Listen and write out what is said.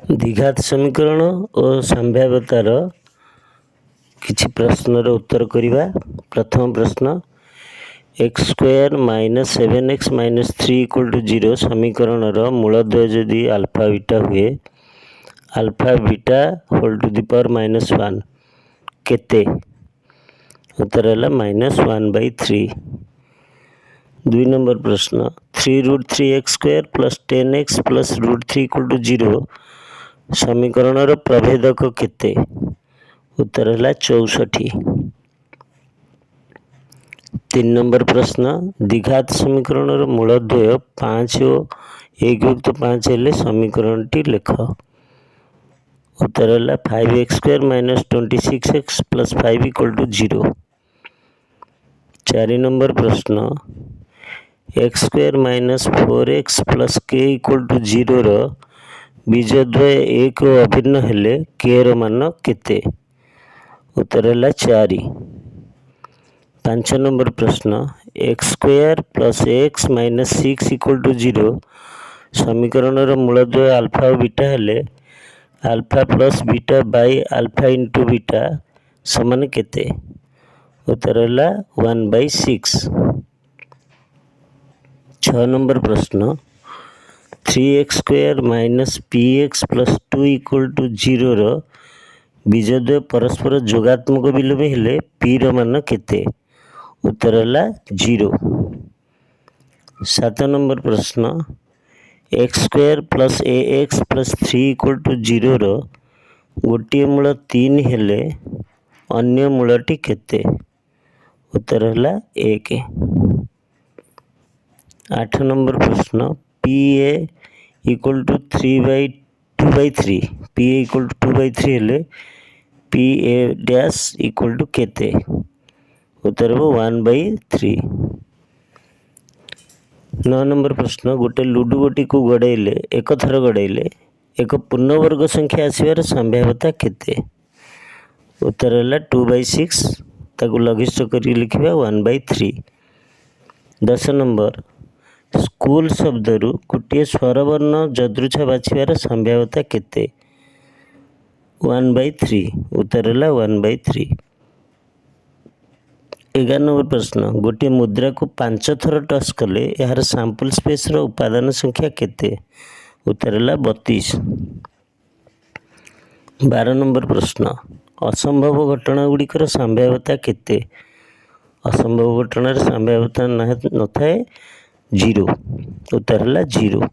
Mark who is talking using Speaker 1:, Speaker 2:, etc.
Speaker 1: द्विघात समीकरण और संभाव्यतार किछि प्रश्नर उत्तर करिबा। प्रथम प्रश्न, x square minus 7x minus 3 equal to 0 समीकरणर मूलद्वय जदि आल्फा बीटा हुए, alpha beta whole to the power -1 केते? उत्तर है -1/3। 2 नंबर प्रश्न, 3√3x square plus 10x plus √3 equal to 0 समीकरणर प्रभेदक केते? उत्तर है 64। 3 नंबर प्रश्न, द्विघात समीकरणर मूलद्वय 5 और 1/5 हेले समीकरणटी लेख। उत्तर है 5x square minus 26x plus 5 equal to 0। 4 नंबर प्रश्न, x square minus 4x plus k equal to 0 रो बीजद्वय 1 अभिन्न हेले k रो मान केते? उत्तर है 4। 5 नंबर प्रश्न, x square plus x minus 6 equal to 0 समीकरणर मूलद्वय आल्फा और बीटा हेले alpha plus beta by alpha into beta समान केते? उत्तर है 1/6। 6 नंबर प्रश्न, 3x स्क्वायर minus px plus 2 equal to 0 रो बीजद्वय परस्पर जोगात्मक विलोमी हेले p रो मान केते? उत्तर है 0। 7 नंबर प्रश्न, x square plus ax plus 3 equal to 0 रो गोटे मूल 3 हेले अन्य मूलटी केते? उत्तर है 1। 8 नंबर प्रश्न, pa equal to 2/3 pa equal to 2/3 हेले pa डैश इक्वल टू केते? उत्तर है 1/3। 9 नंबर प्रश्न, गोटे लुडु गोटी को गड़ाइले एक थर गड़ाइले एक पूर्णवर्ग संख्या आसबार संभाव्यता केते? उत्तर है 2/6 ताकू लघिष्ठ कर लिखा 1/3। 10 नंबर, स्कूल शब्दरू गोटे स्वरवर्ण जदृच्छा बाछिबार संभाव्यता केते? 1/3। उत्तर है 1/3। 11 नंबर प्रश्न, गोटे मुद्रा को 5 थर टच कले यार सैंपल स्पेस रो उपादान संख्या केते? उत्तर है 32। 12 नंबर प्रश्न, असंभव घटना गुड़िकर संभाव्यता केते? असंभव घटनार संभाव्यता न थाए 0। उत्तर है 0।